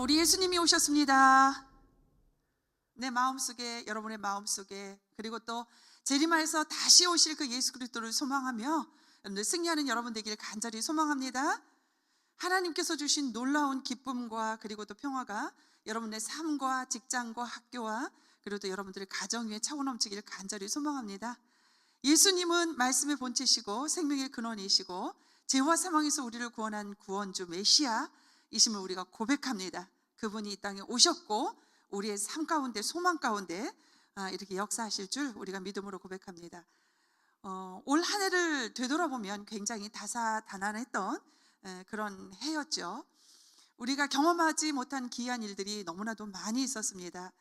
우리 예수님이 오셨습니다. 내 마음속에, 여러분의 마음속에, 그리고 또 재림하여서 다시 오실 그 예수 그리스도를 소망하며 여러분들 승리하는 여러분 되기를 간절히 소망합니다. 하나님께서 주신 놀라운 기쁨과 그리고 또 평화가 여러분의 삶과 직장과 학교와 그리고 또 여러분들의 가정 위에 차고 넘치기를 간절히 소망합니다. 예수님은 말씀의 본체시고 생명의 근원이시고 죄와 사망에서 우리를 구원한 구원주 메시아이심을 우리가 고백합니다. 그분이 이 땅에 오셨고 우리의 삶 가운데, 소망 가운데 이렇게 역사하실 줄 우리가 믿음으로 고백합니다. 올 한 해를 되돌아보면 굉장히 다사다난했던 그런 해였죠. 우리가 경험하지 못한 기이한 일들이 너무나도 많이 있었습니다.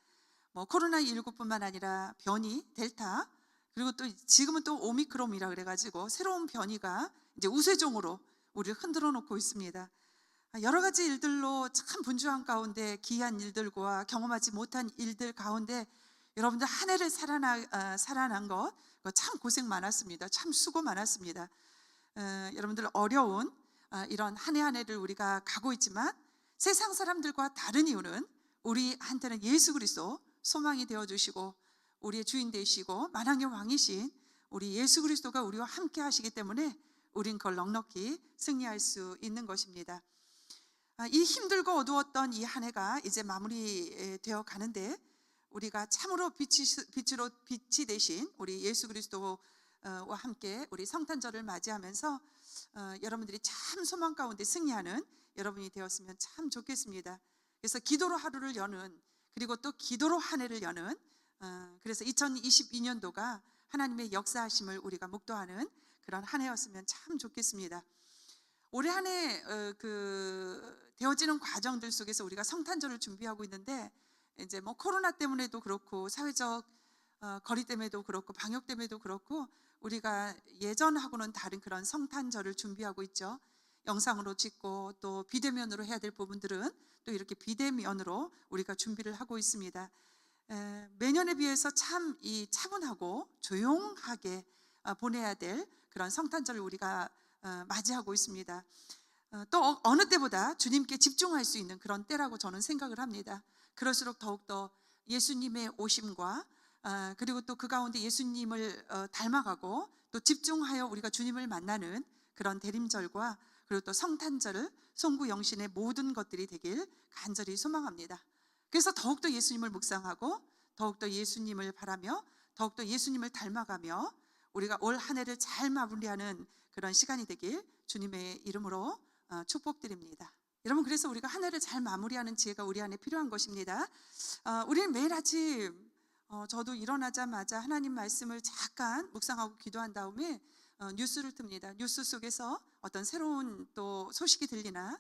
코로나19뿐만 아니라 변이, 델타, 그리고 또 지금은 또 오미크론이라 그래가지고 새로운 변이가 이제 우세종으로 우리를 흔들어 놓고 있습니다. 여러 가지 일들로 참 분주한 가운데 기이한 일들과 경험하지 못한 일들 가운데 여러분들 한 해를 살아난 것 참 고생 많았습니다. 참 수고 많았습니다. 여러분들 어려운 이런 한 해 한 해를 우리가 가고 있지만 세상 사람들과 다른 이유는 우리한테는 예수 그리스도 소망이 되어주시고 우리의 주인 되시고 만왕의 왕이신 우리 예수 그리스도가 우리와 함께 하시기 때문에 우린 그걸 넉넉히 승리할 수 있는 것입니다. 이 힘들고 어두웠던 이 한 해가 이제 마무리되어 가는데 우리가 참으로 빛이 되신 우리 예수 그리스도와 함께 우리 성탄절을 맞이하면서 여러분들이 참 소망 가운데 승리하는 여러분이 되었으면 참 좋겠습니다. 그래서 기도로 하루를 여는, 그리고 또 기도로 한 해를 여는, 그래서 2022년도가 하나님의 역사하심을 우리가 묵도하는 그런 한 해였으면 참 좋겠습니다. 올해 한 해 되어지는 과정들 속에서 우리가 성탄절을 준비하고 있는데 이제 코로나 때문에도 그렇고 사회적 거리 때문에도 그렇고 방역 때문에도 그렇고 우리가 예전하고는 다른 그런 성탄절을 준비하고 있죠. 영상으로 찍고 또 비대면으로 해야 될 부분들은 또 이렇게 비대면으로 우리가 준비를 하고 있습니다. 매년에 비해서 참 이 차분하고 조용하게 보내야 될 그런 성탄절을 우리가 맞이하고 있습니다. 또 어느 때보다 주님께 집중할 수 있는 그런 때라고 저는 생각을 합니다. 그럴수록 더욱더 예수님의 오심과 그리고 또 그 가운데 예수님을 닮아가고 또 집중하여 우리가 주님을 만나는 그런 대림절과 그리고 또 성탄절을 송구영신의 모든 것들이 되길 간절히 소망합니다. 그래서 더욱더 예수님을 묵상하고 더욱더 예수님을 바라며 더욱더 예수님을 닮아가며 우리가 올 한 해를 잘 마무리하는 그런 시간이 되길 주님의 이름으로 축복드립니다. 여러분, 그래서 우리가 한 해를 잘 마무리하는 지혜가 우리 안에 필요한 것입니다. 우리는 매일 아침 저도 일어나자마자 하나님 말씀을 잠깐 묵상하고 기도한 다음에 뉴스를 틉니다. 뉴스 속에서 어떤 새로운 또 소식이 들리나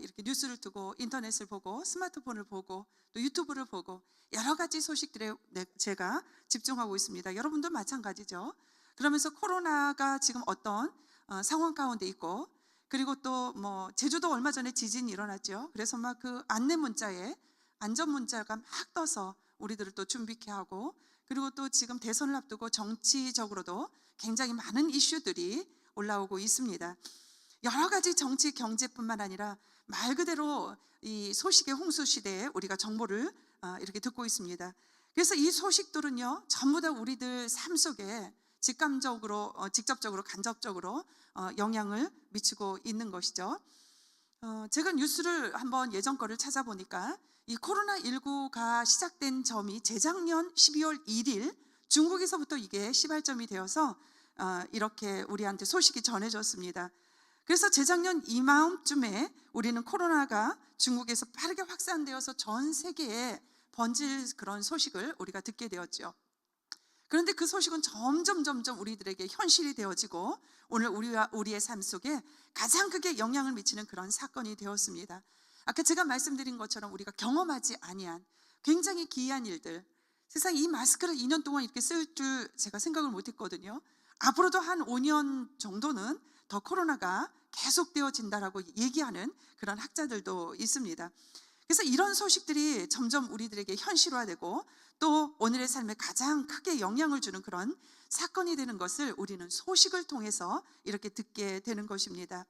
이렇게 뉴스를 두고 인터넷을 보고 스마트폰을 보고 또 유튜브를 보고 여러 가지 소식들에 제가 집중하고 있습니다. 여러분도 마찬가지죠. 그러면서 코로나가 지금 어떤 상황 가운데 있고 그리고 또 제주도 얼마 전에 지진이 일어났죠. 그래서 막 그 안내 문자에 안전 문자가 막 떠서 우리들을 또 준비케 하고 그리고 또 지금 대선을 앞두고 정치적으로도 굉장히 많은 이슈들이 올라오고 있습니다. 여러 가지 정치 경제뿐만 아니라 말 그대로 이 소식의 홍수 시대에 우리가 정보를 이렇게 듣고 있습니다. 그래서 이 소식들은요 전부 다 우리들 삶 속에 직접적으로 간접적으로 영향을 미치고 있는 것이죠. 제가 뉴스를 한번 예전 거를 찾아보니까 이 코로나19가 시작된 점이 재작년 12월 1일 중국에서부터 이게 시발점이 되어서 이렇게 우리한테 소식이 전해졌습니다. 그래서 재작년 이맘쯤에 우리는 코로나가 중국에서 빠르게 확산되어서 전 세계에 번질 그런 소식을 우리가 듣게 되었죠. 그런데 그 소식은 점점 우리들에게 현실이 되어지고 오늘 우리의 삶 속에 가장 크게 영향을 미치는 그런 사건이 되었습니다. 아까 제가 말씀드린 것처럼 우리가 경험하지 아니한 굉장히 기이한 일들, 세상 이 마스크를 2년 동안 이렇게 쓸 줄 제가 생각을 못했거든요. 앞으로도 한 5년 정도는 더 코로나가 계속되어진다라고 얘기하는 그런 학자들도 있습니다. 그래서 이런 소식들이 점점 우리들에게 현실화되고 또 오늘의 삶에 가장 크게 영향을 주는 그런 사건이 되는 것을 우리는 소식을 통해서 이렇게 듣게 되는 것입니다.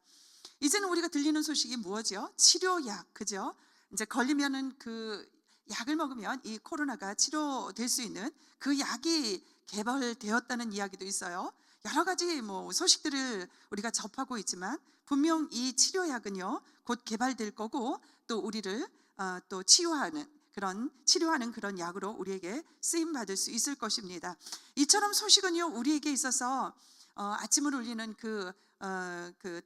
이제는 우리가 들리는 소식이 무엇이요? 치료약, 그죠? 이제 걸리면은 그 약을 먹으면 이 코로나가 치료될 수 있는 그 약이 개발되었다는 이야기도 있어요. 여러 가지 소식들을 우리가 접하고 있지만 분명 이 치료약은요 곧 개발될 거고 또 우리를 또 치료하는 그런 약으로 우리에게 쓰임 받을 수 있을 것입니다. 이처럼 소식은요 우리에게 있어서 아침을 울리는 그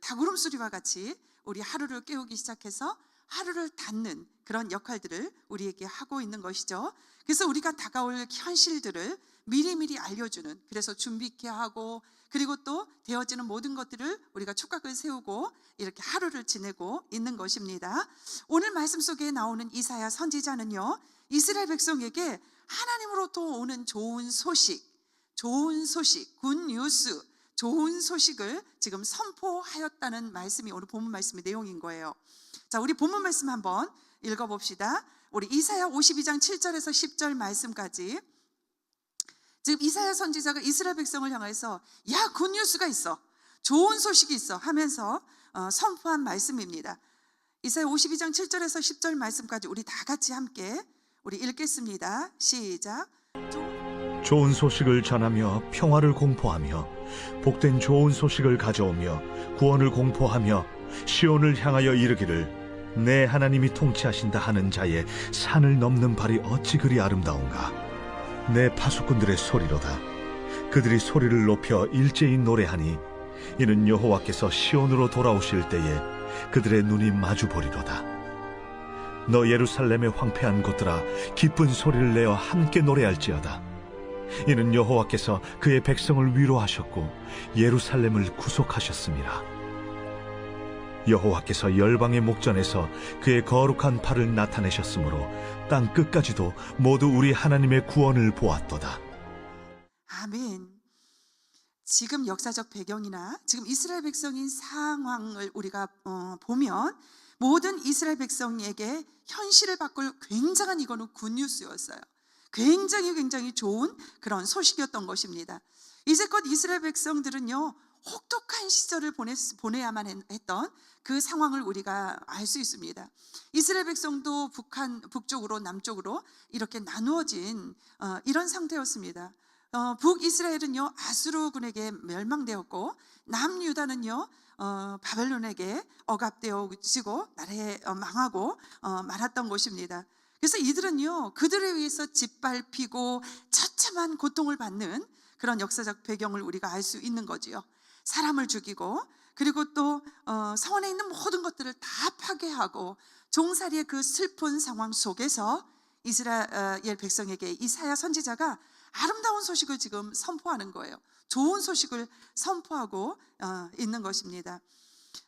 닭울음 소리와 같이 우리 하루를 깨우기 시작해서 하루를 닫는 그런 역할들을 우리에게 하고 있는 것이죠. 그래서 우리가 다가올 현실들을 미리미리 알려주는, 그래서 준비케 하고 그리고 또 되어지는 모든 것들을 우리가 촉각을 세우고 이렇게 하루를 지내고 있는 것입니다. 오늘 말씀 속에 나오는 이사야 선지자는요 이스라엘 백성에게 하나님으로부터 오는 좋은 소식, 굿뉴스, 좋은 소식을 지금 선포하였다는 말씀이 오늘 본문 말씀의 내용인 거예요. 자, 우리 본문 말씀 한번 읽어봅시다. 우리 이사야 52장 7절에서 10절 말씀까지. 지금 이사야 선지자가 이스라엘 백성을 향해서 야, 굿뉴스가 있어, 좋은 소식이 있어 하면서 선포한 말씀입니다. 이사야 52장 7절에서 10절 말씀까지 우리 다 같이 함께 우리 읽겠습니다. 시작. 좋은 소식을 전하며 평화를 공포하며 복된 좋은 소식을 가져오며 구원을 공포하며 시온을 향하여 이르기를 내 하나님이 통치하신다 하는 자의 산을 넘는 발이 어찌 그리 아름다운가. 내 파수꾼들의 소리로다. 그들이 소리를 높여 일제히 노래하니 이는 여호와께서 시온으로 돌아오실 때에 그들의 눈이 마주 보리로다. 너 예루살렘의 황폐한 곳들아 기쁜 소리를 내어 함께 노래할지어다. 이는 여호와께서 그의 백성을 위로하셨고 예루살렘을 구속하셨습니다. 여호와께서 열방의 목전에서 그의 거룩한 팔을 나타내셨으므로 땅 끝까지도 모두 우리 하나님의 구원을 보았도다. 아멘. 지금 역사적 배경이나 지금 이스라엘 백성인 상황을 우리가 보면 모든 이스라엘 백성에게 현실을 바꿀 굉장한 이거는 굿뉴스였어요. 굉장히 좋은 그런 소식이었던 것입니다. 이제껏 이스라엘 백성들은요 혹독한 시절을 보내야만 했던 그 상황을 우리가 알 수 있습니다. 이스라엘 백성도 북쪽으로 남쪽으로 이렇게 나누어진 이런 상태였습니다. 북이스라엘은요 아수르군에게 멸망되었고 남유다는요 바벨론에게 억압되어지고 나라에 망하고 말았던 것입니다. 그래서 이들은요 그들에 의해서 짓밟히고 처참한 고통을 받는 그런 역사적 배경을 우리가 알 수 있는 거지요. 사람을 죽이고 그리고 또 성원에 있는 모든 것들을 다 파괴하고 종살이의 그 슬픈 상황 속에서 이스라엘 백성에게 이사야 선지자가 아름다운 소식을 지금 선포하는 거예요. 좋은 소식을 선포하고 있는 것입니다.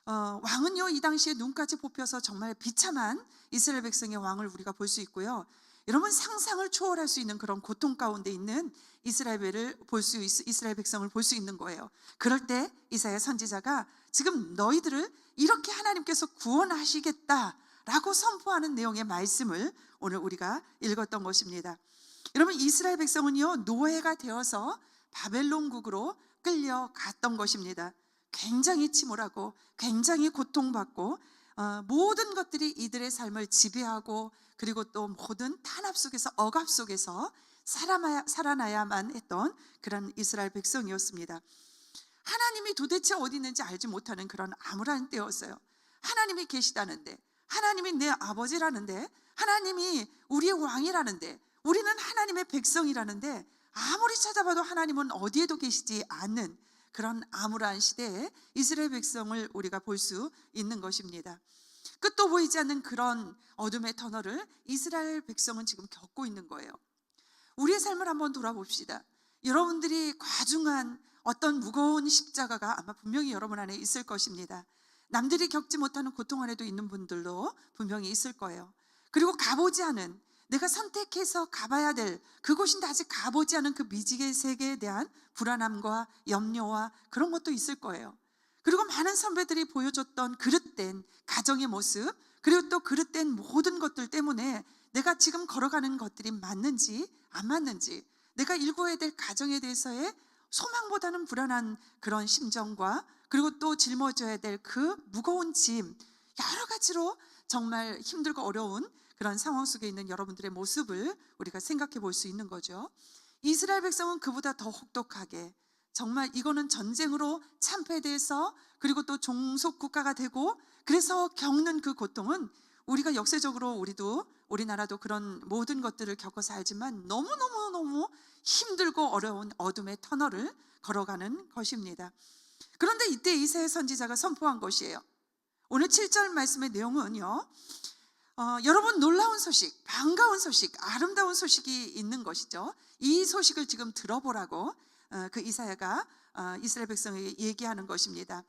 왕은요 이 당시에 눈까지 뽑혀서 정말 비참한 이스라엘 백성의 왕을 우리가 볼 수 있고요. 여러분 상상을 초월할 수 있는 그런 고통 가운데 있는 이스라엘 백성을 볼 수 있는 거예요. 그럴 때 이사야 선지자가 지금 너희들을 이렇게 하나님께서 구원하시겠다라고 선포하는 내용의 말씀을 오늘 우리가 읽었던 것입니다. 여러분 이스라엘 백성은요 노예가 되어서 바벨론국으로 끌려갔던 것입니다. 굉장히 침울하고 굉장히 고통받고 모든 것들이 이들의 삶을 지배하고 그리고 또 모든 탄압 속에서 억압 속에서 살아나야만 했던 그런 이스라엘 백성이었습니다. 하나님이 도대체 어디 있는지 알지 못하는 그런 암울한 때였어요. 하나님이 계시다는데, 하나님이 내 아버지라는데, 하나님이 우리의 왕이라는데, 우리는 하나님의 백성이라는데 아무리 찾아봐도 하나님은 어디에도 계시지 않는 그런 암울한 시대에 이스라엘 백성을 우리가 볼 수 있는 것입니다. 끝도 보이지 않는 그런 어둠의 터널을 이스라엘 백성은 지금 겪고 있는 거예요. 우리의 삶을 한번 돌아봅시다. 여러분들이 과중한 어떤 무거운 십자가가 아마 분명히 여러분 안에 있을 것입니다. 남들이 겪지 못하는 고통 안에도 있는 분들도 분명히 있을 거예요. 그리고 가보지 않은, 내가 선택해서 가봐야 될 그곳인데 아직 가보지 않은 그 미지의 세계에 대한 불안함과 염려와 그런 것도 있을 거예요. 그리고 많은 선배들이 보여줬던 그릇된 가정의 모습, 그리고 또 그릇된 모든 것들 때문에 내가 지금 걸어가는 것들이 맞는지 안 맞는지, 내가 일구어야 될 가정에 대해서의 소망보다는 불안한 그런 심정과 그리고 또 짊어져야 될 그 무거운 짐, 여러 가지로 정말 힘들고 어려운 그런 상황 속에 있는 여러분들의 모습을 우리가 생각해 볼 수 있는 거죠. 이스라엘 백성은 그보다 더 혹독하게, 정말 이거는 전쟁으로 참패돼서 그리고 또 종속 국가가 되고 그래서 겪는 그 고통은 우리가 역사적으로 우리나라도 그런 모든 것들을 겪어서 알지만 너무너무 힘들고 어려운 어둠의 터널을 걸어가는 것입니다. 그런데 이때 이사야 선지자가 선포한 것이에요. 오늘 7절 말씀의 내용은요, 여러분 놀라운 소식, 반가운 소식, 아름다운 소식이 있는 것이죠. 이 소식을 지금 들어보라고 그 이사야가 이스라엘 백성에게 얘기하는 것입니다.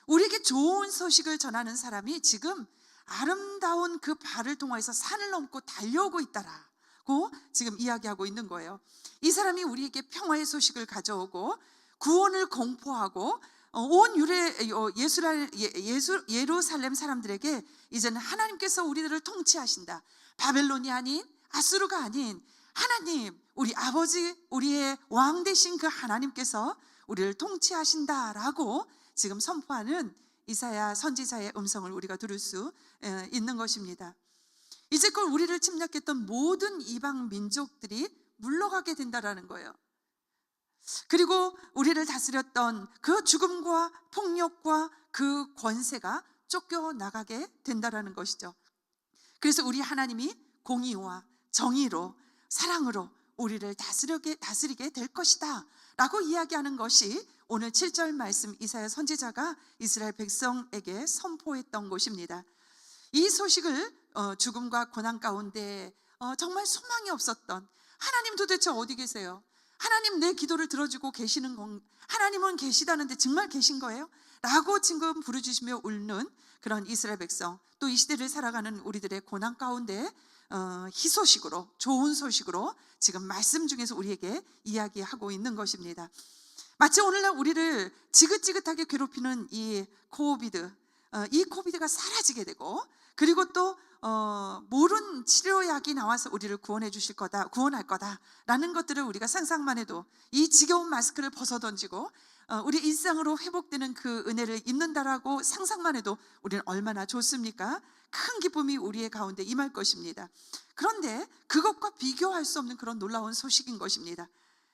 우리에게 좋은 소식을 전하는 사람이 지금 아름다운 그 발을 통해서 산을 넘고 달려오고 있다라고 지금 이야기하고 있는 거예요. 이 사람이 우리에게 평화의 소식을 가져오고 구원을 공포하고 온 예루살렘 사람들에게 이제는 하나님께서 우리들을 통치하신다. 바벨론이 아닌, 아수르가 아닌 하나님, 우리 아버지, 우리의 왕 되신 그 하나님께서 우리를 통치하신다라고 지금 선포하는 이사야 선지자의 음성을 우리가 들을 수 있는 것입니다. 이제껏 우리를 침략했던 모든 이방 민족들이 물러가게 된다라는 거예요. 그리고 우리를 다스렸던 그 죽음과 폭력과 그 권세가 쫓겨나가게 된다라는 것이죠. 그래서 우리 하나님이 공의와 정의로 사랑으로 우리를 다스리게 될 것이다 라고 이야기하는 것이 오늘 7절 말씀 이사야 선지자가 이스라엘 백성에게 선포했던 것입니다. 이 소식을 죽음과 고난 가운데 정말 소망이 없었던 하나님 도대체 어디 계세요? 하나님 내 기도를 들어주고 계시는 건 하나님은 계시다는데 정말 계신 거예요? 라고 지금 부르짖으며 울는 그런 이스라엘 백성, 또 이 시대를 살아가는 우리들의 고난 가운데 희소식으로, 좋은 소식으로 지금 말씀 중에서 우리에게 이야기하고 있는 것입니다. 마치 오늘날 우리를 지긋지긋하게 괴롭히는 이 코비드가 사라지게 되고, 그리고 또 모른 치료약이 나와서 우리를 구원할 거다라는 것들을 우리가 상상만 해도, 이 지겨운 마스크를 벗어던지고 우리 일상으로 회복되는 그 은혜를 입는다라고 상상만 해도 우리는 얼마나 좋습니까? 큰 기쁨이 우리의 가운데 임할 것입니다. 그런데 그것과 비교할 수 없는 그런 놀라운 소식인 것입니다.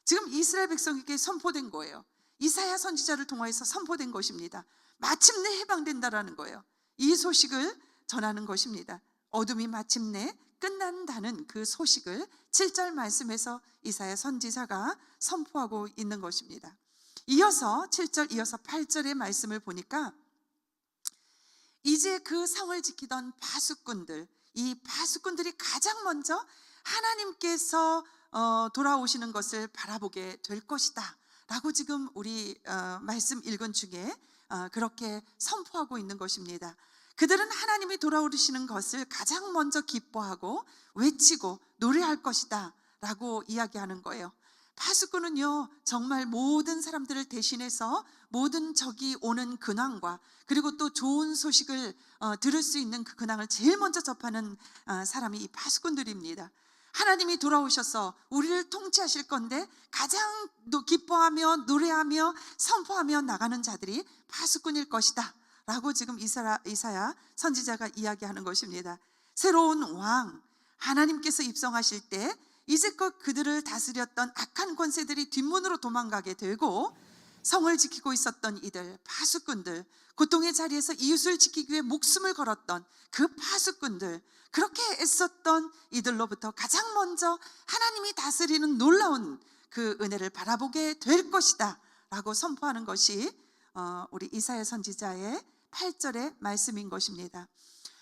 지금 이스라엘 백성에게 선포된 거예요. 이사야 선지자를 통해서 선포된 것입니다. 마침내 해방된다라는 거예요. 이 소식을 전하는 것입니다. 어둠이 마침내 끝난다는 그 소식을 7절 말씀에서 이사야 선지자가 선포하고 있는 것입니다. 이어서 7절 이어서 8절의 말씀을 보니까 이제 그 성을 지키던 파수꾼들, 이 파수꾼들이 가장 먼저 하나님께서 돌아오시는 것을 바라보게 될 것이다 라고 지금 우리 말씀 읽은 중에 그렇게 선포하고 있는 것입니다. 그들은 하나님이 돌아오시는 것을 가장 먼저 기뻐하고 외치고 노래할 것이다 라고 이야기하는 거예요. 파수꾼은요, 정말 모든 사람들을 대신해서 모든 적이 오는 근황과 그리고 또 좋은 소식을 들을 수 있는 그 근황을 제일 먼저 접하는 사람이 이 파수꾼들입니다. 하나님이 돌아오셔서 우리를 통치하실 건데 가장 기뻐하며 노래하며 선포하며 나가는 자들이 파수꾼일 것이다 라고 지금 이사야 선지자가 이야기하는 것입니다. 새로운 왕 하나님께서 입성하실 때 이제껏 그들을 다스렸던 악한 권세들이 뒷문으로 도망가게 되고, 성을 지키고 있었던 이들 파수꾼들, 고통의 자리에서 이웃을 지키기 위해 목숨을 걸었던 그 파수꾼들, 그렇게 애썼던 이들로부터 가장 먼저 하나님이 다스리는 놀라운 그 은혜를 바라보게 될 것이다 라고 선포하는 것이 우리 이사야 선지자의 8절의 말씀인 것입니다.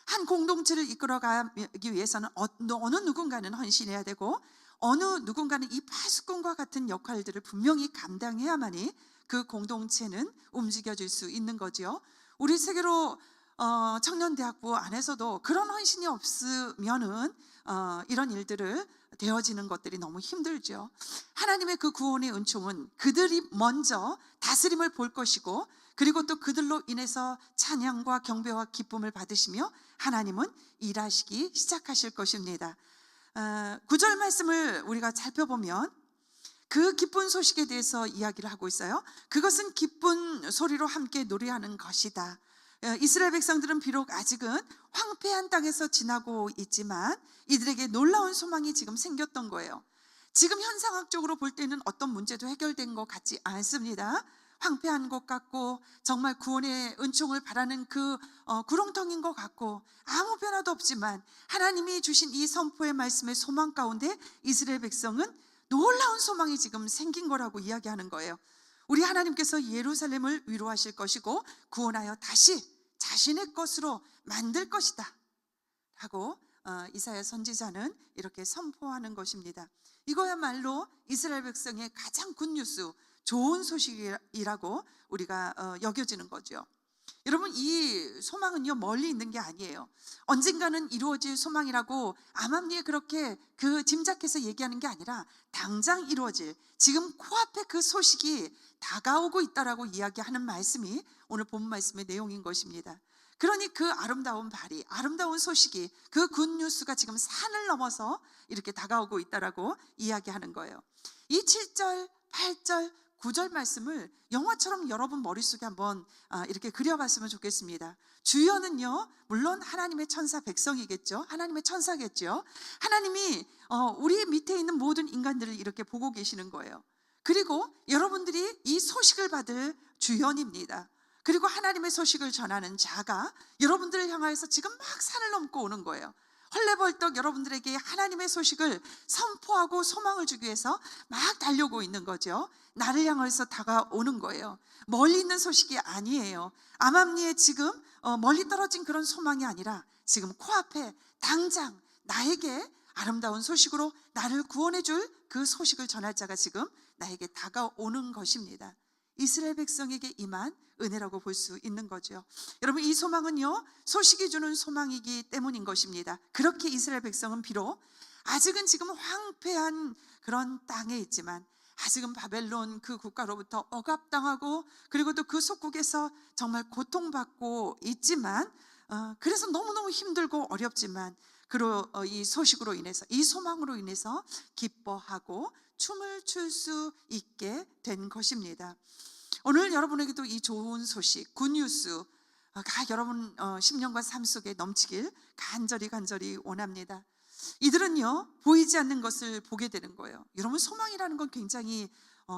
한 공동체를 이끌어가기 위해서는 어느 누군가는 헌신해야 되고 어느 누군가는 이 파수꾼과 같은 역할들을 분명히 감당해야만이 그 공동체는 움직여질 수 있는 거죠. 우리 세계로 청년대학부 안에서도 그런 헌신이 없으면은 이런 일들을 되어지는 것들이 너무 힘들죠. 하나님의 그 구원의 은총은 그들이 먼저 다스림을 볼 것이고, 그리고 또 그들로 인해서 찬양과 경배와 기쁨을 받으시며 하나님은 일하시기 시작하실 것입니다. 9절 말씀을 우리가 살펴보면 그 기쁜 소식에 대해서 이야기를 하고 있어요. 그것은 기쁜 소리로 함께 노래하는 것이다. 이스라엘 백성들은 비록 아직은 황폐한 땅에서 지나고 있지만 이들에게 놀라운 소망이 지금 생겼던 거예요. 지금 현상학적으로 볼 때는 어떤 문제도 해결된 것 같지 않습니다. 황폐한 것 같고 정말 구원의 은총을 바라는 그 구렁텅인 것 같고 아무 변화도 없지만 하나님이 주신 이 선포의 말씀의 소망 가운데 이스라엘 백성은 놀라운 소망이 지금 생긴 거라고 이야기하는 거예요. 우리 하나님께서 예루살렘을 위로하실 것이고 구원하여 다시 자신의 것으로 만들 것이다 하고 이사야 선지자는 이렇게 선포하는 것입니다. 이거야말로 이스라엘 백성의 가장 굿뉴스, 좋은 소식이라고 우리가 여겨지는 거죠. 여러분, 이 소망은요 멀리 있는 게 아니에요. 언젠가는 이루어질 소망이라고 암암리에 그렇게 짐작해서 얘기하는 게 아니라 당장 이루어질, 지금 코앞에 그 소식이 다가오고 있다라고 이야기하는 말씀이 오늘 본 말씀의 내용인 것입니다. 그러니 그 아름다운 발이, 아름다운 소식이, 그 굿뉴스가 지금 산을 넘어서 이렇게 다가오고 있다라고 이야기하는 거예요. 이 7절, 8절, 9절 말씀을 영화처럼 여러분 머릿속에 한번 이렇게 그려봤으면 좋겠습니다. 주연은요 물론 하나님의 천사 백성이겠죠. 하나님의 천사겠죠. 하나님이 우리 밑에 있는 모든 인간들을 이렇게 보고 계시는 거예요. 그리고 여러분들이 이 소식을 받을 주연입니다. 그리고 하나님의 소식을 전하는 자가 여러분들을 향하여서 지금 막 산을 넘고 오는 거예요. 헐레벌떡 여러분들에게 하나님의 소식을 선포하고 소망을 주기 위해서 막 달려오고 있는 거죠. 나를 향해서 다가오는 거예요. 멀리 있는 소식이 아니에요. 암암리에 지금 멀리 떨어진 그런 소망이 아니라 지금 코앞에 당장 나에게 아름다운 소식으로 나를 구원해 줄 그 소식을 전할 자가 지금 나에게 다가오는 것입니다. 이스라엘 백성에게 임한 은혜라고 볼 수 있는 거죠. 여러분, 이 소망은요 소식이 주는 소망이기 때문인 것입니다. 그렇게 이스라엘 백성은 비록 아직은 지금 황폐한 그런 땅에 있지만, 아직은 바벨론 그 국가로부터 억압당하고 그리고 또 그 속국에서 정말 고통받고 있지만, 그래서 너무너무 힘들고 어렵지만 이 소식으로 인해서, 이 소망으로 인해서 기뻐하고 춤을 출 수 있게 된 것입니다. 오늘 여러분에게도 이 좋은 소식, 굿뉴스가 여러분 심령과 삶 속에 넘치길 간절히 원합니다. 이들은요 보이지 않는 것을 보게 되는 거예요. 여러분, 소망이라는 건 굉장히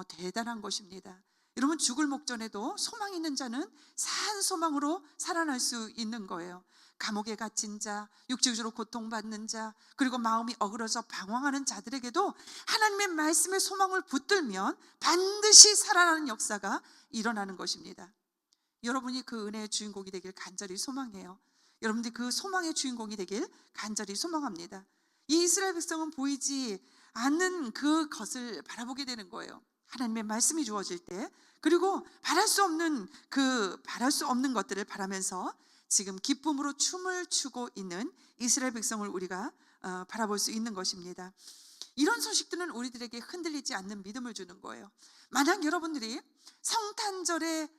대단한 것입니다. 여러분, 죽을 목전에도 소망 있는 자는 산 소망으로 살아날 수 있는 거예요. 감옥에 갇힌 자, 육체적으로 고통받는 자, 그리고 마음이 어그러져 방황하는 자들에게도 하나님의 말씀의 소망을 붙들면 반드시 살아나는 역사가 일어나는 것입니다. 여러분이 그 은혜의 주인공이 되길 간절히 소망해요. 여러분들이 그 소망의 주인공이 되길 간절히 소망합니다. 이 이스라엘 백성은 보이지 않는 그것을 바라보게 되는 거예요. 하나님의 말씀이 주어질 때, 그리고 바랄 수 없는 것들을 바라면서 지금 기쁨으로 춤을 추고 있는 이스라엘 백성을 우리가 바라볼 수 있는 것입니다. 이런 소식들은 우리들에게 흔들리지 않는 믿음을 주는 거예요. 만약 여러분들이 성탄절에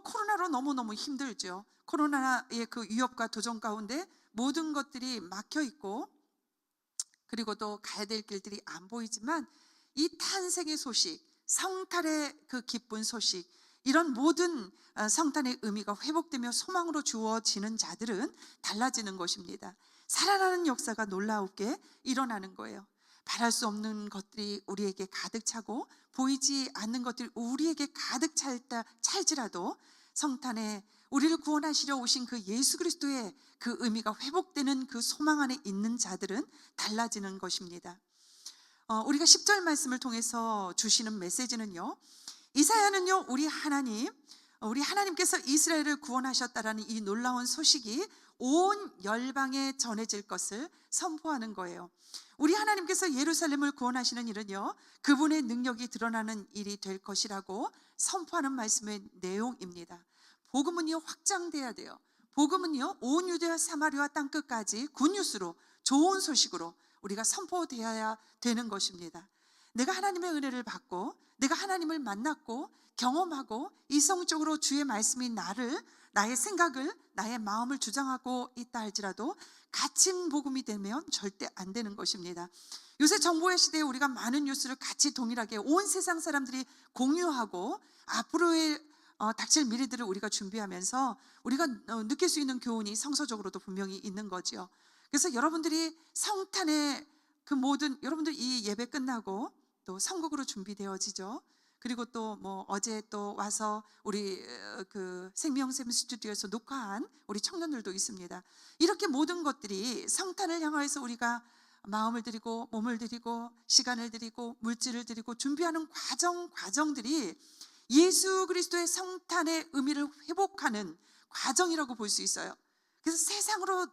코로나로 너무너무 힘들죠. 코로나의 그 위협과 도전 가운데 모든 것들이 막혀 있고, 그리고 또 가야 될 길들이 안 보이지만 이 탄생의 소식, 성탄의 그 기쁜 소식, 이런 모든 성탄의 의미가 회복되며 소망으로 주어지는 자들은 달라지는 것입니다. 살아나는 역사가 놀라우게 일어나는 거예요. 바랄 수 없는 것들이 우리에게 가득 차고 보이지 않는 것들이 우리에게 가득 찰지라도 성탄에 우리를 구원하시려 오신 그 예수 그리스도의 그 의미가 회복되는 그 소망 안에 있는 자들은 달라지는 것입니다. 우리가 10절 말씀을 통해서 주시는 메시지는요, 이사야는요 우리 하나님께서 이스라엘을 구원하셨다라는 이 놀라운 소식이 온 열방에 전해질 것을 선포하는 거예요. 우리 하나님께서 예루살렘을 구원하시는 일은요 그분의 능력이 드러나는 일이 될 것이라고 선포하는 말씀의 내용입니다. 복음은요 확장돼야 돼요. 복음은요 온 유대와 사마리아 땅끝까지 굿뉴스로, 좋은 소식으로 우리가 선포되어야 되는 것입니다. 내가 하나님의 은혜를 받고 내가 하나님을 만났고 경험하고 이성적으로 주의 말씀이 나의 생각을, 나의 마음을 주장하고 있다 할지라도 갇힌 복음이 되면 절대 안 되는 것입니다. 요새 정보의 시대에 우리가 많은 뉴스를 같이 동일하게 온 세상 사람들이 공유하고 앞으로의 닥칠 미래들을 우리가 준비하면서 우리가 느낄 수 있는 교훈이 성서적으로도 분명히 있는 거지요. 그래서 여러분들이 성탄의 그 모든, 여러분들 이 예배 끝나고 또 선곡으로 준비되어지죠. 그리고 또 뭐 어제 또 와서 우리 그 생명샘 스튜디오에서 녹화한 우리 청년들도 있습니다. 이렇게 모든 것들이 성탄을 향해서 우리가 마음을 드리고 몸을 드리고 시간을 드리고 물질을 드리고 준비하는 과정들이 예수 그리스도의 성탄의 의미를 회복하는 과정이라고 볼 수 있어요. 그래서 세상으로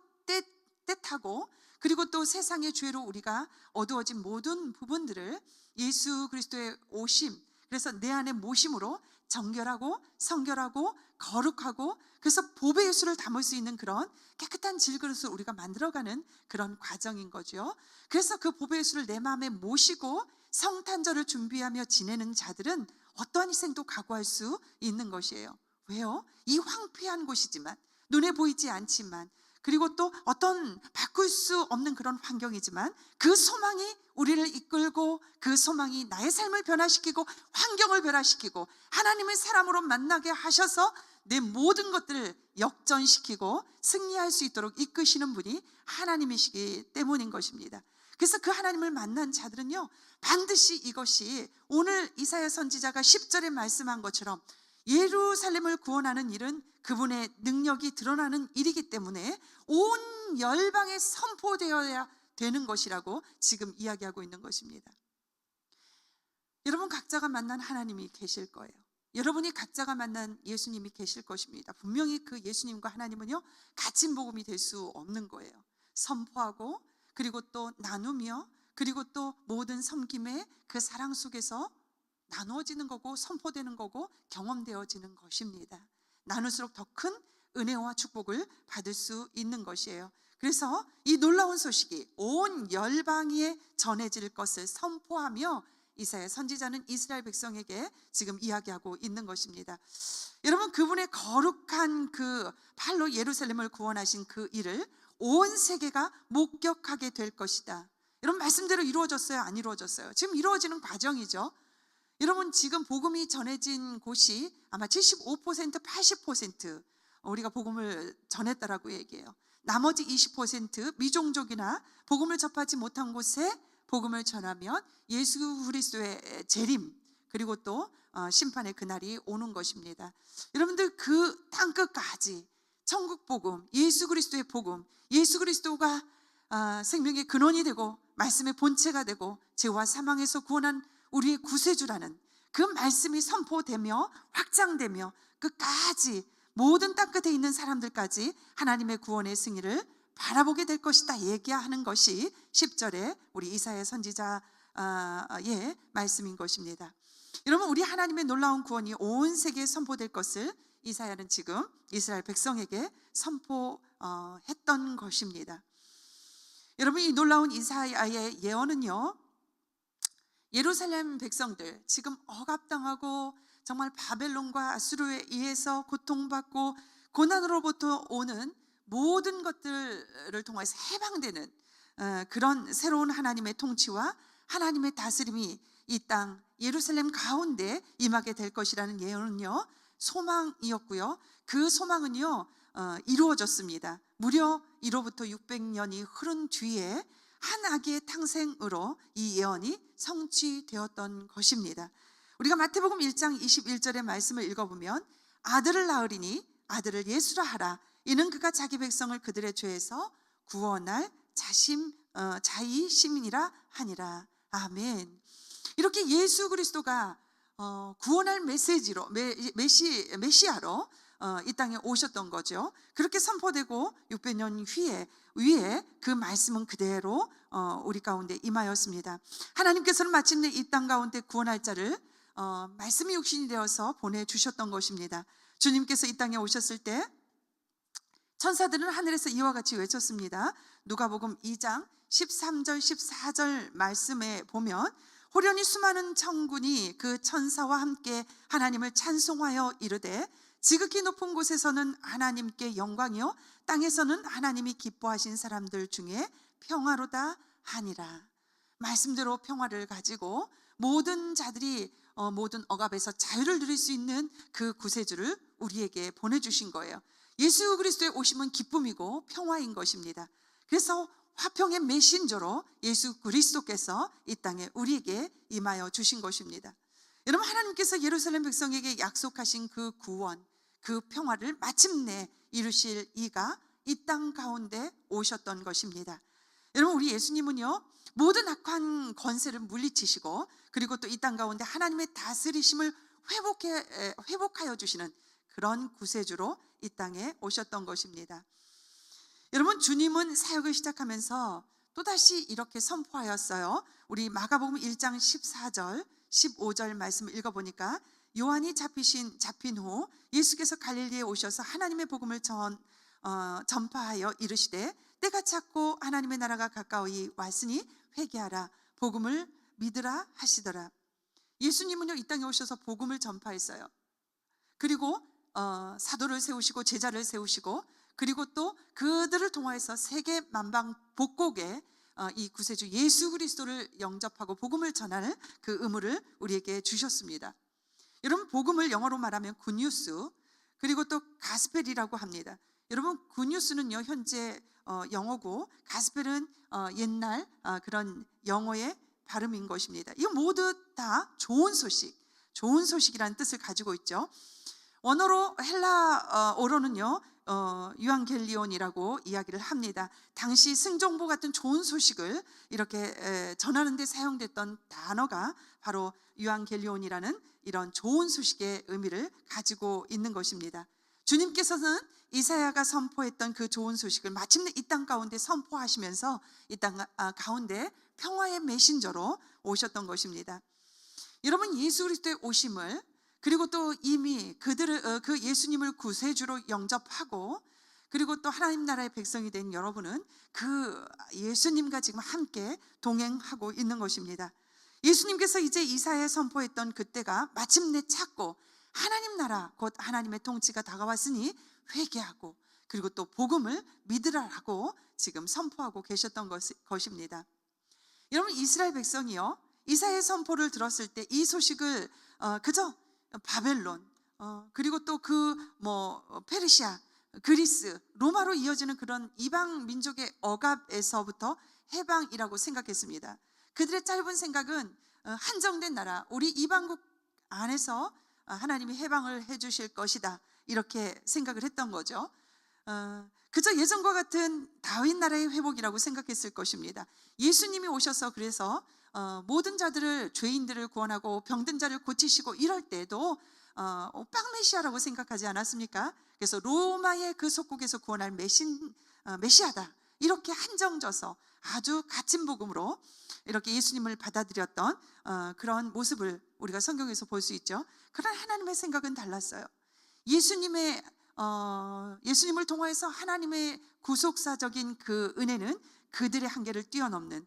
뜻하고 그리고 또 세상의 죄로 우리가 어두워진 모든 부분들을 예수 그리스도의 오심, 그래서 내 안에 모심으로 정결하고 성결하고 거룩하고 그래서 보배 예수를 담을 수 있는 그런 깨끗한 질그릇을 우리가 만들어가는 그런 과정인 거죠. 그래서 그 보배 예수를 내 마음에 모시고 성탄절을 준비하며 지내는 자들은 어떠한 희생도 각오할 수 있는 것이에요. 왜요? 이 황폐한 곳이지만, 눈에 보이지 않지만, 그리고 또 어떤 바꿀 수 없는 그런 환경이지만 그 소망이 우리를 이끌고 그 소망이 나의 삶을 변화시키고 환경을 변화시키고 하나님의 사람으로 만나게 하셔서 내 모든 것들을 역전시키고 승리할 수 있도록 이끄시는 분이 하나님이시기 때문인 것입니다. 그래서 그 하나님을 만난 자들은요, 반드시 이것이 오늘 이사야 선지자가 10절에 말씀한 것처럼 예루살렘을 구원하는 일은 그분의 능력이 드러나는 일이기 때문에 온 열방에 선포되어야 되는 것이라고 지금 이야기하고 있는 것입니다. 여러분 각자가 만난 하나님이 계실 거예요. 여러분이 각자가 만난 예수님이 계실 것입니다. 분명히 그 예수님과 하나님은요, 갇힌 복음이 될 수 없는 거예요. 선포하고 그리고 또 나누며 그리고 또 모든 섬김의 그 사랑 속에서 나누어지는 거고 선포되는 거고 경험되어지는 것입니다. 나눌수록 더 큰 은혜와 축복을 받을 수 있는 것이에요. 그래서 이 놀라운 소식이 온 열방에 전해질 것을 선포하며 이사야 선지자는 이스라엘 백성에게 지금 이야기하고 있는 것입니다. 여러분 그분의 거룩한 그 팔로 예루살렘을 구원하신 그 일을 온 세계가 목격하게 될 것이다. 여러분 말씀대로 이루어졌어요? 안 이루어졌어요? 지금 이루어지는 과정이죠. 여러분 지금 복음이 전해진 곳이 아마 75% 80% 우리가 복음을 전했다라고 얘기해요. 나머지 20% 미종족이나 복음을 접하지 못한 곳에 복음을 전하면 예수 그리스도의 재림 그리고 또 심판의 그날이 오는 것입니다. 여러분들 그 땅끝까지 천국 복음, 예수 그리스도의 복음, 예수 그리스도가 생명의 근원이 되고 말씀의 본체가 되고 죄와 사망에서 구원한 우리의 구세주라는 그 말씀이 선포되며 확장되며 끝까지 모든 땅끝에 있는 사람들까지 하나님의 구원의 승리를 바라보게 될 것이다 얘기하는 것이 10절에 우리 이사야 선지자의 말씀인 것입니다. 여러분 우리 하나님의 놀라운 구원이 온 세계에 선포될 것을 이사야는 지금 이스라엘 백성에게 선포했던 것입니다. 여러분 이 놀라운 이사야의 예언은요, 예루살렘 백성들 지금 억압당하고 정말 바벨론과 아수르에 의해서 고통받고 고난으로부터 오는 모든 것들을 통해서 해방되는 그런 새로운 하나님의 통치와 하나님의 다스림이 이 땅 예루살렘 가운데 임하게 될 것이라는 예언은요 소망이었고요. 그 소망은요 이루어졌습니다. 무려 이로부터 600년이 흐른 뒤에 한 아기의 탄생으로 이 예언이 성취되었던 것입니다. 우리가 마태복음 1장 21절의 말씀을 읽어보면 아들을 낳으리니 아들을 예수라 하라. 이는 그가 자기 백성을 그들의 죄에서 구원할 자의 시민이라 하니라. 아멘. 이렇게 예수 그리스도가 구원할 메시지로 메시아로 이 땅에 오셨던 거죠. 그렇게 선포되고 600년 위에 그 말씀은 그대로 우리 가운데 임하였습니다. 하나님께서는 마침내 이 땅 가운데 구원할 자를 말씀이 육신이 되어서 보내주셨던 것입니다. 주님께서 이 땅에 오셨을 때 천사들은 하늘에서 이와 같이 외쳤습니다. 누가복음 2장 13절 14절 말씀에 보면 호련히 수많은 천군이 그 천사와 함께 하나님을 찬송하여 이르되 지극히 높은 곳에서는 하나님께 영광이요 땅에서는 하나님이 기뻐하신 사람들 중에 평화로다 하니라. 말씀대로 평화를 가지고 모든 자들이 모든 억압에서 자유를 누릴 수 있는 그 구세주를 우리에게 보내주신 거예요. 예수 그리스도의 오심은 기쁨이고 평화인 것입니다. 그래서 화평의 메신저로 예수 그리스도께서 이 땅에 우리에게 임하여 주신 것입니다. 여러분, 하나님께서 예루살렘 백성에게 약속하신 그 구원, 그 평화를 마침내 이루실 이가 이 땅 가운데 오셨던 것입니다. 여러분, 우리 예수님은요, 모든 악한 권세를 물리치시고, 그리고 또 이 땅 가운데 하나님의 다스리심을 회복하여 주시는 그런 구세주로 이 땅에 오셨던 것입니다. 여러분, 주님은 사역을 시작하면서 또다시 이렇게 선포하였어요. 우리 마가복음 1장 14절 15절 말씀을 읽어보니까, 요한이 잡힌 후 예수께서 갈릴리에 오셔서 하나님의 복음을 전파하여 이르시되, 때가 찼고 하나님의 나라가 가까이 왔으니 회개하라, 복음을 믿으라 하시더라. 예수님은요, 이 땅에 오셔서 복음을 전파했어요. 그리고 사도를 세우시고 제자를 세우시고, 그리고 또 그들을 통하여서 세계 만방 복곡에 이 구세주 예수 그리스도를 영접하고 복음을 전하는 그 의무를 우리에게 주셨습니다. 여러분, 복음을 영어로 말하면 굿뉴스, 그리고 또 가스펠이라고 합니다. 여러분, 굿뉴스는요, 현재 영어고, 가스펠은 옛날 그런 영어의 발음인 것입니다. 이 모두 다 좋은 소식이라는 뜻을 가지고 있죠. 원어로 헬라어로는요, 유앙겔리온이라고 이야기를 합니다. 당시 승정보 같은 좋은 소식을 이렇게 전하는 데 사용됐던 단어가 바로 유앙겔리온이라는 이런 좋은 소식의 의미를 가지고 있는 것입니다. 주님께서는 이사야가 선포했던 그 좋은 소식을 마침내 이 땅 가운데 선포하시면서 이 땅 가운데 평화의 메신저로 오셨던 것입니다. 여러분, 예수 그리스도의 오심을, 그리고 또 이미 그 예수님을 구세주로 영접하고, 그리고 또 하나님 나라의 백성이 된 여러분은 그 예수님과 지금 함께 동행하고 있는 것입니다. 예수님께서 이제 이사야에 선포했던 그때가 마침내 찼고, 하나님 나라 곧 하나님의 통치가 다가왔으니 회개하고, 그리고 또 복음을 믿으라라고 지금 선포하고 계셨던 것입니다. 여러분, 이스라엘 백성이요, 이사야의 선포를 들었을 때 이 소식을 그저 바벨론, 그리고 또 페르시아, 그리스, 로마로 이어지는 그런 이방 민족의 억압에서부터 해방이라고 생각했습니다. 그들의 짧은 생각은 한정된 나라, 우리 이방국 안에서 하나님이 해방을 해주실 것이다, 이렇게 생각을 했던 거죠. 그저 예전과 같은 다윗 나라의 회복이라고 생각했을 것입니다. 예수님이 오셔서 그래서 모든 자들을, 죄인들을 구원하고 병든 자를 고치시고 이럴 때도 빵메시아라고 생각하지 않았습니까? 그래서 로마의 그 속국에서 구원할 메시아다, 이렇게 한정져서 아주 갇힌 복음으로 이렇게 예수님을 받아들였던 그런 모습을 우리가 성경에서 볼 수 있죠. 그러나 하나님의 생각은 달랐어요. 예수님을 통하여서 하나님의 구속사적인 그 은혜는 그들의 한계를 뛰어넘는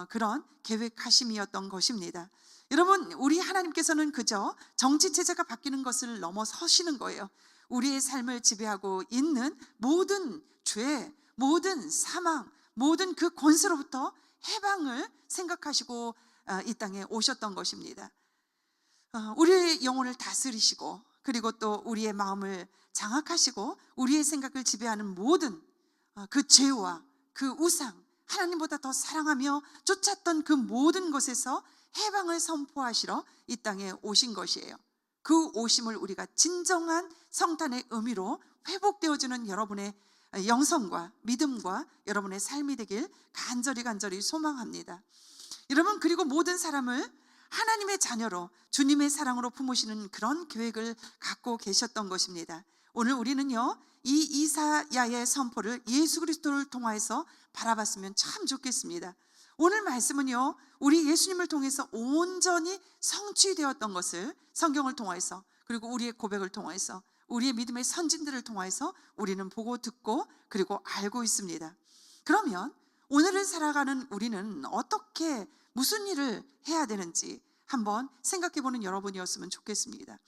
그런 계획하심이었던 것입니다. 여러분, 우리 하나님께서는 그저 정치체제가 바뀌는 것을 넘어서시는 거예요. 우리의 삶을 지배하고 있는 모든 죄, 모든 사망, 모든 그 권세로부터 해방을 생각하시고 이 땅에 오셨던 것입니다. 우리의 영혼을 다스리시고, 그리고 또 우리의 마음을 장악하시고, 우리의 생각을 지배하는 모든 그 죄와 그 우상, 하나님보다 더 사랑하며 쫓았던 그 모든 것에서 해방을 선포하시러 이 땅에 오신 것이에요. 그 오심을 우리가 진정한 성탄의 의미로 회복되어지는 여러분의 영성과 믿음과 여러분의 삶이 되길 간절히 소망합니다. 여러분, 그리고 모든 사람을 하나님의 자녀로, 주님의 사랑으로 품으시는 그런 계획을 갖고 계셨던 것입니다. 오늘 우리는요, 이 이사야의 선포를 예수 그리스도를 통하여서 바라봤으면 참 좋겠습니다. 오늘 말씀은요, 우리 예수님을 통해서 온전히 성취되었던 것을 성경을 통하여서, 그리고 우리의 고백을 통하여서, 우리의 믿음의 선진들을 통하여서 우리는 보고 듣고 그리고 알고 있습니다. 그러면 오늘을 살아가는 우리는 어떻게, 무슨 일을 해야 되는지 한번 생각해보는 여러분이었으면 좋겠습니다.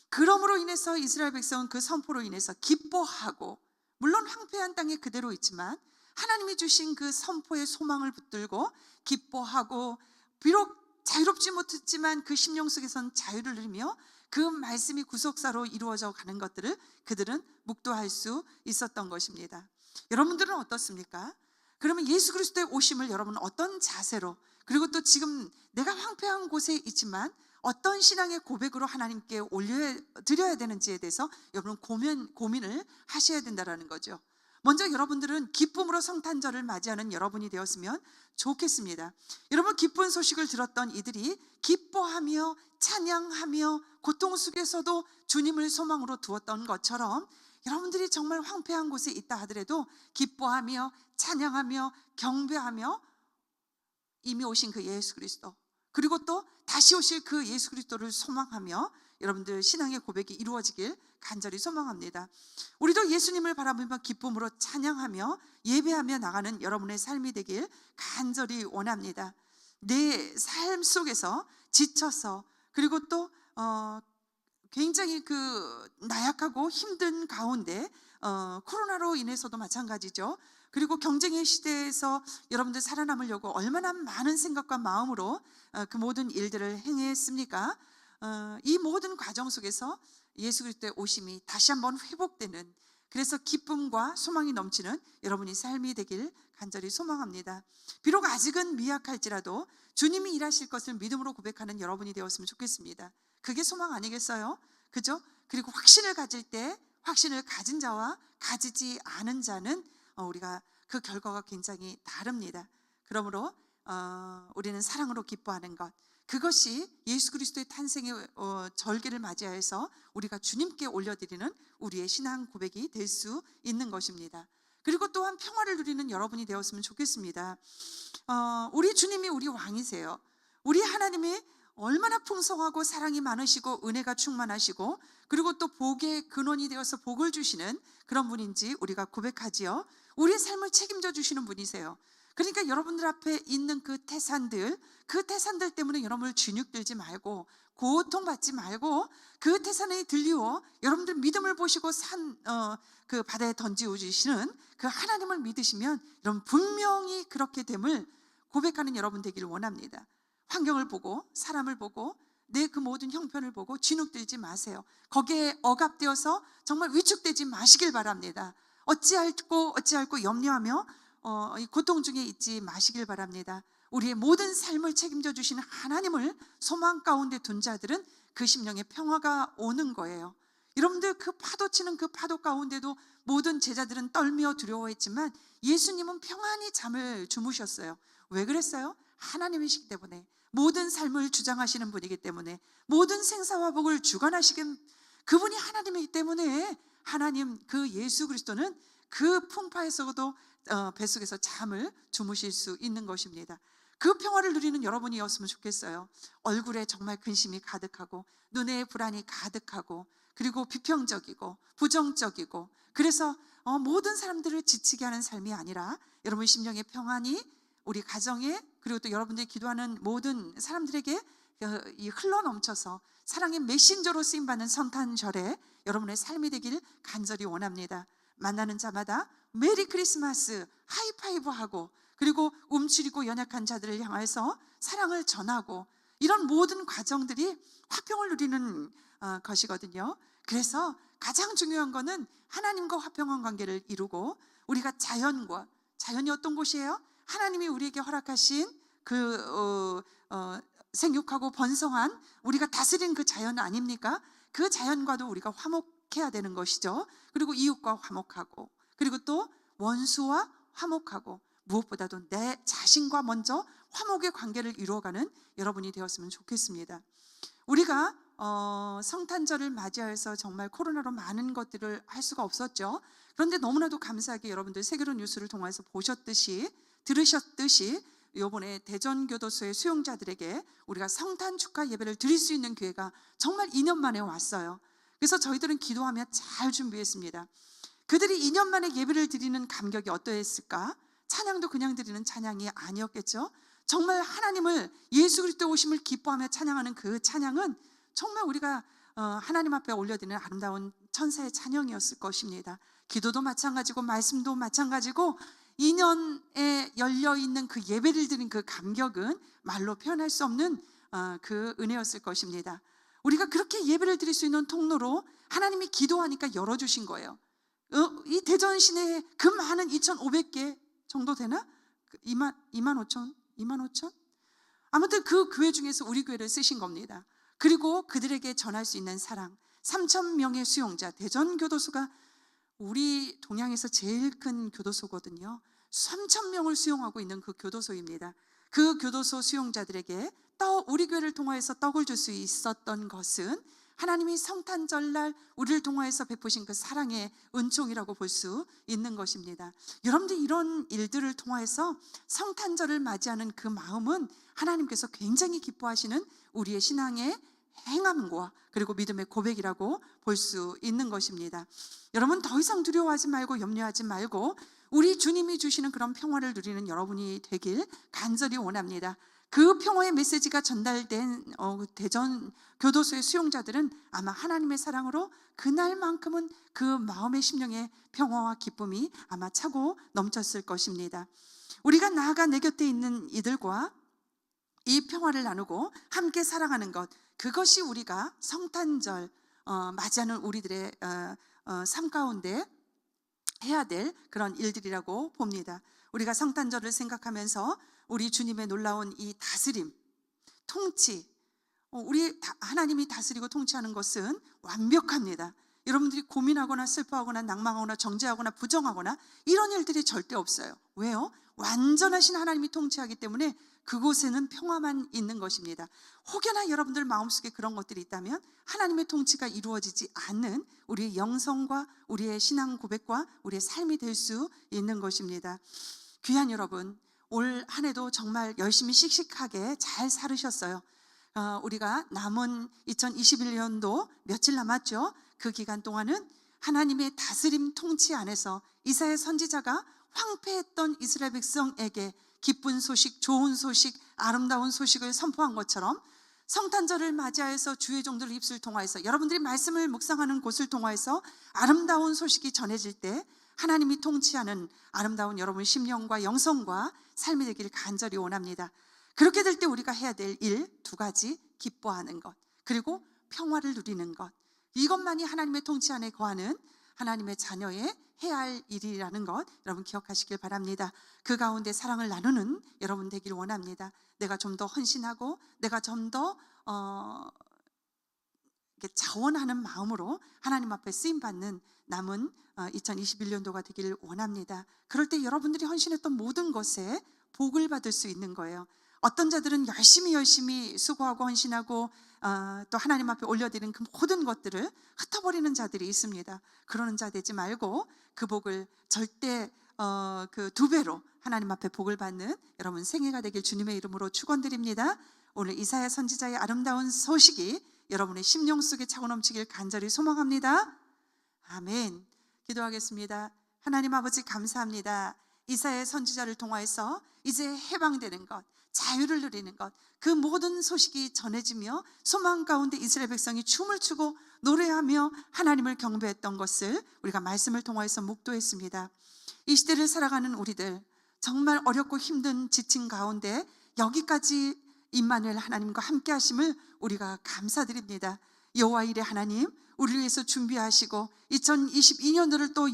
그러므로 인해서 이스라엘 백성은 그 선포로 인해서 기뻐하고, 물론 황폐한 땅에 그대로 있지만 하나님이 주신 그 선포의 소망을 붙들고 기뻐하고, 비록 자유롭지 못했지만 그 심령 속에선 자유를 누리며 그 말씀이 구속사로 이루어져 가는 것들을 그들은 묵도할 수 있었던 것입니다. 여러분들은 어떻습니까? 그러면 예수 그리스도의 오심을 여러분은 어떤 자세로, 그리고 또 지금 내가 황폐한 곳에 있지만 어떤 신앙의 고백으로 하나님께 올려드려야 되는지에 대해서 여러분 고민을 하셔야 된다는 거죠. 먼저 여러분들은 기쁨으로 성탄절을 맞이하는 여러분이 되었으면 좋겠습니다. 여러분, 기쁜 소식을 들었던 이들이 기뻐하며 찬양하며 고통 속에서도 주님을 소망으로 두었던 것처럼 여러분들이 정말 황폐한 곳에 있다 하더라도 기뻐하며 찬양하며 경배하며 이미 오신 그 예수 그리스도, 그리고 또 다시 오실 그 예수 그리스도를 소망하며 여러분들 신앙의 고백이 이루어지길 간절히 소망합니다. 우리도 예수님을 바라보며 기쁨으로 찬양하며 예배하며 나가는 여러분의 삶이 되길 간절히 원합니다. 내 삶 속에서 지쳐서, 그리고 또 굉장히 나약하고 힘든 가운데 코로나로 인해서도 마찬가지죠. 그리고 경쟁의 시대에서 여러분들 살아남으려고 얼마나 많은 생각과 마음으로 그 모든 일들을 행했습니까? 이 모든 과정 속에서 예수 그리스도의 오심이 다시 한번 회복되는, 그래서 기쁨과 소망이 넘치는 여러분의 삶이 되길 간절히 소망합니다. 비록 아직은 미약할지라도 주님이 일하실 것을 믿음으로 고백하는 여러분이 되었으면 좋겠습니다. 그게 소망 아니겠어요? 그죠? 그리고 확신을 가질 때, 확신을 가진 자와 가지지 않은 자는 우리가 그 결과가 굉장히 다릅니다. 그러므로 우리는 사랑으로 기뻐하는 것, 그것이 예수 그리스도의 탄생의 절기를 맞이해서 우리가 주님께 올려드리는 우리의 신앙 고백이 될 수 있는 것입니다. 그리고 또한 평화를 누리는 여러분이 되었으면 좋겠습니다. 우리 주님이 우리 왕이세요. 우리 하나님이 얼마나 풍성하고 사랑이 많으시고 은혜가 충만하시고, 그리고 또 복의 근원이 되어서 복을 주시는 그런 분인지 우리가 고백하지요. 우리의 삶을 책임져 주시는 분이세요. 그러니까 여러분들 앞에 있는 그 태산들 때문에 여러분을 진흙들지 말고 고통받지 말고, 그 태산에 들리워 여러분들 믿음을 보시고 그 바다에 던지어 주시는 그 하나님을 믿으시면 여러분 분명히 그렇게 됨을 고백하는 여러분 되기를 원합니다. 환경을 보고 사람을 보고 내 그 모든 형편을 보고 진흙들지 마세요. 거기에 억압되어서 정말 위축되지 마시길 바랍니다. 어찌할고 염려하며 이 고통 중에 있지 마시길 바랍니다. 우리의 모든 삶을 책임져 주시는 하나님을 소망 가운데 둔 자들은 그 심령의 평화가 오는 거예요. 여러분들, 그 파도 치는 그 파도 가운데도 모든 제자들은 떨며 두려워했지만 예수님은 평안히 잠을 주무셨어요. 왜 그랬어요? 하나님이시기 때문에, 모든 삶을 주장하시는 분이기 때문에, 모든 생사화복을 주관하시긴 그분이 하나님이기 때문에 하나님 그 예수 그리스도는 그 풍파에서도 뱃속에서 잠을 주무실 수 있는 것입니다. 그 평화를 누리는 여러분이었으면 좋겠어요. 얼굴에 정말 근심이 가득하고 눈에 불안이 가득하고 그리고 비평적이고 부정적이고, 그래서 모든 사람들을 지치게 하는 삶이 아니라 여러분 심령의 평안이 우리 가정에, 그리고 또 여러분들이 기도하는 모든 사람들에게 흘러넘쳐서 사랑의 메신저로 쓰임받는 성탄절에 여러분의 삶이 되길 간절히 원합니다. 만나는 자마다 메리 크리스마스 하이파이브하고, 그리고 움츠리고 연약한 자들을 향해서 사랑을 전하고, 이런 모든 과정들이 화평을 누리는 것이거든요. 그래서 가장 중요한 거는 하나님과 화평한 관계를 이루고, 우리가 자연이 어떤 곳이에요? 하나님이 우리에게 허락하신 그 생육하고 번성한 우리가 다스린 그 자연 아닙니까? 그 자연과도 우리가 화목해야 되는 것이죠. 그리고 이웃과 화목하고, 그리고 또 원수와 화목하고, 무엇보다도 내 자신과 먼저 화목의 관계를 이루어가는 여러분이 되었으면 좋겠습니다. 우리가 성탄절을 맞이해서 정말 코로나로 많은 것들을 할 수가 없었죠. 그런데 너무나도 감사하게 여러분들 세계로 뉴스를 통해서 보셨듯이 들으셨듯이 이번에 대전교도소의 수용자들에게 우리가 성탄 축하 예배를 드릴 수 있는 기회가 정말 2년 만에 왔어요. 그래서 저희들은 기도하며 잘 준비했습니다. 그들이 2년 만에 예배를 드리는 감격이 어떠했을까? 찬양도 그냥 드리는 찬양이 아니었겠죠. 정말 하나님을, 예수 그리스도 오심을 기뻐하며 찬양하는 그 찬양은 정말 우리가 하나님 앞에 올려드리는 아름다운 천사의 찬양이었을 것입니다. 기도도 마찬가지고 말씀도 마찬가지고 2년에 열려있는 그 예배를 드린 그 감격은 말로 표현할 수 없는 그 은혜였을 것입니다. 우리가 그렇게 예배를 드릴 수 있는 통로로 하나님이 기도하니까 열어주신 거예요. 이 대전 시내에 그 많은 2,500개 정도 되나? 2만 5천? 2만 5천? 아무튼 그 교회 중에서 우리 교회를 쓰신 겁니다. 그리고 그들에게 전할 수 있는 사랑, 3,000명의 수용자, 대전교도소가 우리 동양에서 제일 큰 교도소거든요. 3,000명을 수용하고 있는 그 교도소입니다. 그 교도소 수용자들에게 우리 교회를 통하여서 떡을 줄 수 있었던 것은 하나님이 성탄절날 우리를 통하여서 베푸신 그 사랑의 은총이라고 볼 수 있는 것입니다. 여러분들 이런 일들을 통하여서 성탄절을 맞이하는 그 마음은 하나님께서 굉장히 기뻐하시는 우리의 신앙의 행함과 그리고 믿음의 고백이라고 볼 수 있는 것입니다. 여러분 더 이상 두려워하지 말고 염려하지 말고 우리 주님이 주시는 그런 평화를 누리는 여러분이 되길 간절히 원합니다. 그 평화의 메시지가 전달된 대전 교도소의 수용자들은 아마 하나님의 사랑으로 그날만큼은 그 마음의 심령의 평화와 기쁨이 아마 차고 넘쳤을 것입니다. 우리가 나아가 내 곁에 있는 이들과 이 평화를 나누고 함께 사랑하는 것, 그것이 우리가 성탄절 맞이하는 우리들의 삶 가운데 해야 될 그런 일들이라고 봅니다. 우리가 성탄절을 생각하면서 우리 주님의 놀라운 이 다스림, 통치, 우리 하나님이 다스리고 통치하는 것은 완벽합니다. 여러분들이 고민하거나 슬퍼하거나 낭망하거나 정죄하거나 부정하거나 이런 일들이 절대 없어요. 왜요? 완전하신 하나님이 통치하기 때문에 그곳에는 평화만 있는 것입니다. 혹여나 여러분들 마음속에 그런 것들이 있다면 하나님의 통치가 이루어지지 않는 우리의 영성과 우리의 신앙 고백과 우리의 삶이 될 수 있는 것입니다. 귀한 여러분, 올 한 해도 정말 열심히 씩씩하게 잘 살으셨어요. 우리가 남은 2021년도 며칠 남았죠. 그 기간 동안은 하나님의 다스림 통치 안에서 이사야 선지자가 황폐했던 이스라엘 백성에게 기쁜 소식, 좋은 소식, 아름다운 소식을 선포한 것처럼 성탄절을 맞이하여서 주의 종들 입술 통하여서 여러분들이 말씀을 묵상하는 곳을 통하여서 아름다운 소식이 전해질 때 하나님이 통치하는 아름다운 여러분 심령과 영성과 삶이 되기를 간절히 원합니다. 그렇게 될 때 우리가 해야 될 일 두 가지, 기뻐하는 것 그리고 평화를 누리는 것, 이것만이 하나님의 통치 안에 거하는 하나님의 자녀의 해야 할 일이라는 것 여러분 기억하시길 바랍니다. 그 가운데 사랑을 나누는 여러분 되길 원합니다. 내가 좀 더 헌신하고 내가 좀 더 자원하는 마음으로 하나님 앞에 쓰임받는 남은 2021년도가 되길 원합니다. 그럴 때 여러분들이 헌신했던 모든 것에 복을 받을 수 있는 거예요. 어떤 자들은 열심히 수고하고 헌신하고 또 하나님 앞에 올려드리는 그 모든 것들을 흩어버리는 자들이 있습니다. 그러는 자 되지 말고 그 복을 절대 그 2배로 하나님 앞에 복을 받는 여러분 생애가 되길 주님의 이름으로 축원드립니다. 오늘 이사야 선지자의 아름다운 소식이 여러분의 심령 속에 차고 넘치길 간절히 소망합니다. 아멘. 기도하겠습니다. 하나님 아버지 감사합니다. 이사야 선지자를 통하여서 이제 해방되는 것, 자유를 누리는 것, 그 모든 소식이 전해지며 소망 가운데 이스라엘 백성이 춤을 추고 노래하며 하나님을 경배했던 것을 우리가 말씀을 통하여서 묵도했습니다. 이 시대를 살아가는 우리들 정말 어렵고 힘든 지친 가운데 여기까지 임마누엘 하나님과 함께 하심을 우리가 감사드립니다. 여호와 일의 하나님, 우리를 위해서 준비하시고 2022년도를 또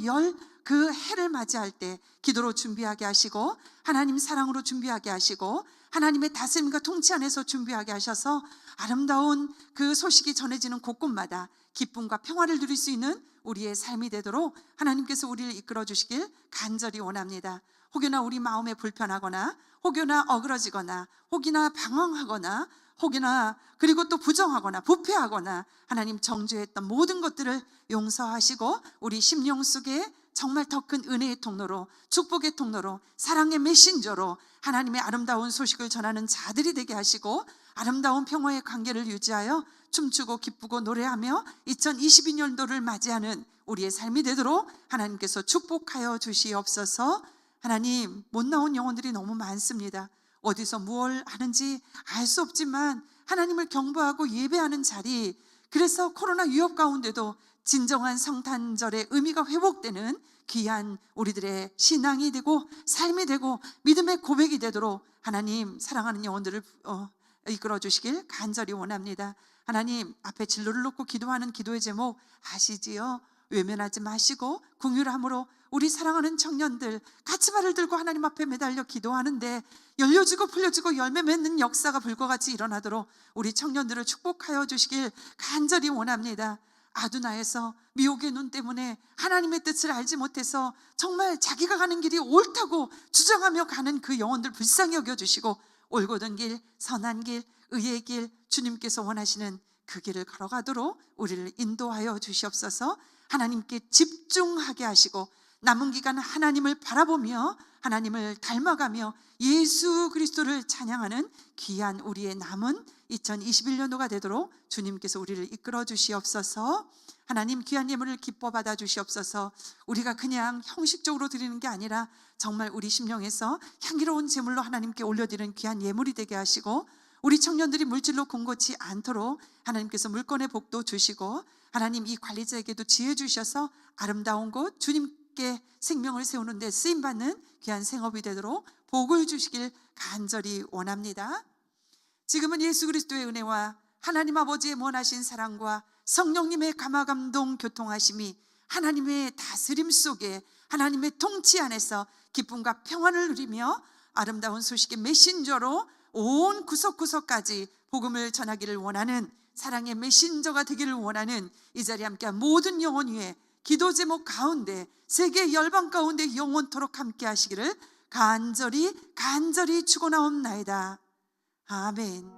그 해를 맞이할 때 기도로 준비하게 하시고 하나님 사랑으로 준비하게 하시고 하나님의 다스림과 통치 안에서 준비하게 하셔서 아름다운 그 소식이 전해지는 곳곳마다 기쁨과 평화를 누릴 수 있는 우리의 삶이 되도록 하나님께서 우리를 이끌어 주시길 간절히 원합니다. 혹여나 우리 마음에 불편하거나 혹여나 어그러지거나 혹이나 방황하거나 혹이나 그리고 또 부정하거나 부패하거나 하나님 정죄했던 모든 것들을 용서하시고 우리 심령 속에 정말 더 큰 은혜의 통로로 축복의 통로로 사랑의 메신저로 하나님의 아름다운 소식을 전하는 자들이 되게 하시고 아름다운 평화의 관계를 유지하여 춤추고 기쁘고 노래하며 2022년도를 맞이하는 우리의 삶이 되도록 하나님께서 축복하여 주시옵소서. 하나님, 못 나온 영혼들이 너무 많습니다. 어디서 무엇을 하는지 알 수 없지만 하나님을 경배하고 예배하는 자리, 그래서 코로나 위협 가운데도 진정한 성탄절의 의미가 회복되는 귀한 우리들의 신앙이 되고 삶이 되고 믿음의 고백이 되도록 하나님 사랑하는 영혼들을 이끌어 주시길 간절히 원합니다. 하나님 앞에 진로를 놓고 기도하는 기도의 제목 아시지요? 외면하지 마시고 긍휼함으로 우리 사랑하는 청년들 가치발을 들고 하나님 앞에 매달려 기도하는데 열려지고 풀려지고 열매 맺는 역사가 불과 같이 일어나도록 우리 청년들을 축복하여 주시길 간절히 원합니다. 아두나에서 미혹의 눈 때문에 하나님의 뜻을 알지 못해서 정말 자기가 가는 길이 옳다고 주장하며 가는 그 영혼들 불쌍히 여겨주시고 올곧은 길, 선한 길, 의의 길, 주님께서 원하시는 그 길을 걸어가도록 우리를 인도하여 주시옵소서. 하나님께 집중하게 하시고 남은 기간 하나님을 바라보며 하나님을 닮아가며 예수 그리스도를 찬양하는 귀한 우리의 남은 2021년도가 되도록 주님께서 우리를 이끌어 주시옵소서. 하나님 귀한 예물을 기뻐 받아 주시옵소서. 우리가 그냥 형식적으로 드리는 게 아니라 정말 우리 심령에서 향기로운 제물로 하나님께 올려드리는 귀한 예물이 되게 하시고 우리 청년들이 물질로 공고치 않도록 하나님께서 물건의 복도 주시고 하나님 이 관리자에게도 지혜 주셔서 아름다운 곳 주님께 생명을 세우는 데 쓰임받는 귀한 생업이 되도록 복을 주시길 간절히 원합니다. 지금은 예수 그리스도의 은혜와 하나님 아버지의 원하신 사랑과 성령님의 감화감동 교통하심이 하나님의 다스림 속에 하나님의 통치 안에서 기쁨과 평안을 누리며 아름다운 소식의 메신저로 온 구석구석까지 복음을 전하기를 원하는 사랑의 메신저가 되기를 원하는 이 자리에 함께한 모든 영혼 위에 기도 제목 가운데 세계 열방 가운데 영원토록 함께 하시기를 간절히 축원하옵나이다. 아멘.